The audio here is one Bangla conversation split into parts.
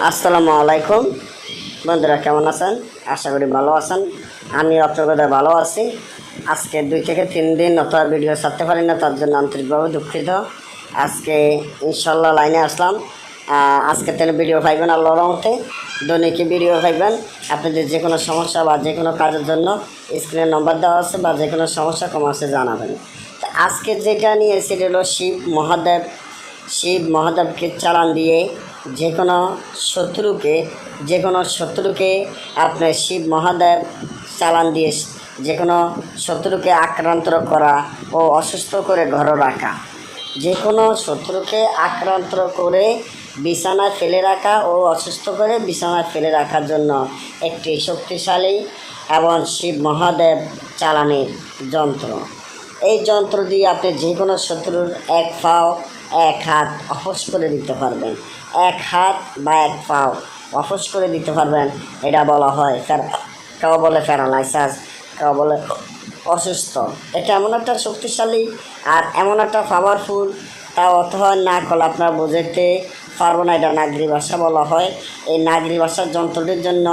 আসসালামু আলাইকুম বন্ধুরা, কেমন আছেন? আশা করি ভালো আছেন। আমি আপনাদের ভালো আছি। আজকে 2 থেকে 3 দিন নতুন ভিডিও ছাড়তে পারি না, তার জন্য আন্তরিকভাবে দুঃখিত। আজকে ইনশাল্লাহ লাইনে আসলাম। আজকে তেলে ভিডিও পাইবেন, আল্লাহর রহমতে দৈনিক ভিডিও পাইবেন। আপনাদের যে কোনো সমস্যা বা যে কোনো কাজের জন্য স্ক্রিনে নম্বর দেওয়া আছে, বা যে কোনো সমস্যা কমার্সে জানাবেন। আজকে যেটা নিয়ে সেটা হলো শিব মহাদেবকে চালান দিয়ে যে কোনো শত্রুকে আপনার শিব মহাদেব চালান দিয়ে যে কোনো শত্রুকে আক্রান্ত করা ও অসুস্থ করে ঘরে রাখা, যে কোনো শত্রুকে আক্রান্ত করে বিছানায় ফেলে রাখা ও অসুস্থ করে বিছানায় ফেলে রাখার জন্য একটি শক্তিশালী এবং শিব মহাদেব চালানের যন্ত্র। এই যন্ত্র দিয়ে আপনি যে কোনো শত্রুর এক পাও এক হাত অফস করে দিতে পারবেন। এক হাত বা এক পাও অফস করে দিতে পারবেন। এটা বলা হয় কেউ বলে প্যারালাইসাস, কেউ বলে অসুস্থ। এটা এমন একটা শক্তিশালী আর এমন একটা পাওয়ারফুল, তা অথবা না করলে আপনারা বুঝতে পারবো না। এটা নাগরি ভাষা বলা হয়। এই নাগরি ভাষার যন্ত্রটির জন্য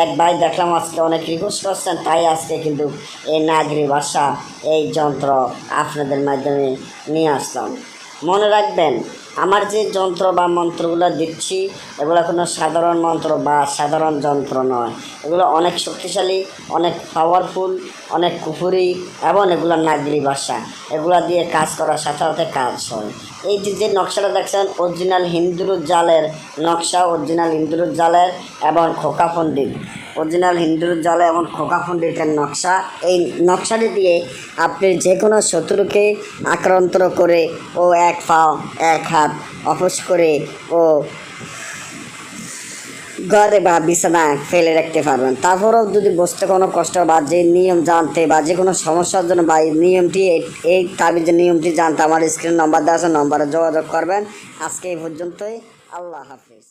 এক ভাই দেখলাম আজকে অনেক রিকোয়েস্ট করছেন, তাই আজকে কিন্তু এই নাগরি ভাষা এই যন্ত্র আপনাদের মাধ্যমে নিয়ে আসলাম। মনে রাখবেন, আমার যে যন্ত্র বা মন্ত্রগুলো দিচ্ছি এগুলো কোনো সাধারণ মন্ত্র বা সাধারণ যন্ত্র নয়। এগুলো অনেক শক্তিশালী, অনেক পাওয়ারফুল, অনেক কুফুরি এবং এগুলো নাগরি ভাষা। এগুলো দিয়ে কাজ করার সাথে সাথে কাজ হয়। এই যে নকশাটা দেখছেন, অরিজিনাল হিন্দুর জালের নকশা, অরিজিনাল হিন্দুর জালের এবং খোকা পণ্ডিত, অরিজিনাল হিন্দুর জালে এবং খোকা পণ্ডিতের নকশা। এই নকশাটি দিয়ে আপনি যে কোনো শত্রুকে আক্রান্ত করে ও এক পাও এক হাত অফস করে ও ঘরে বা বিছানায় ফেলে রাখতে পারবেন। তারপরেও যদি বসতে কোনো কষ্ট বা যে নিয়ম জানতে বা যে কোনো সমস্যার জন্য বা এই নিয়মটি এই তাবিজের নিয়মটি জানতে আমার স্ক্রিন নম্বর দেওয়া আছে, নম্বরে যোগাযোগ করবেন। আজকে এই পর্যন্তই। আল্লাহ হাফিজ।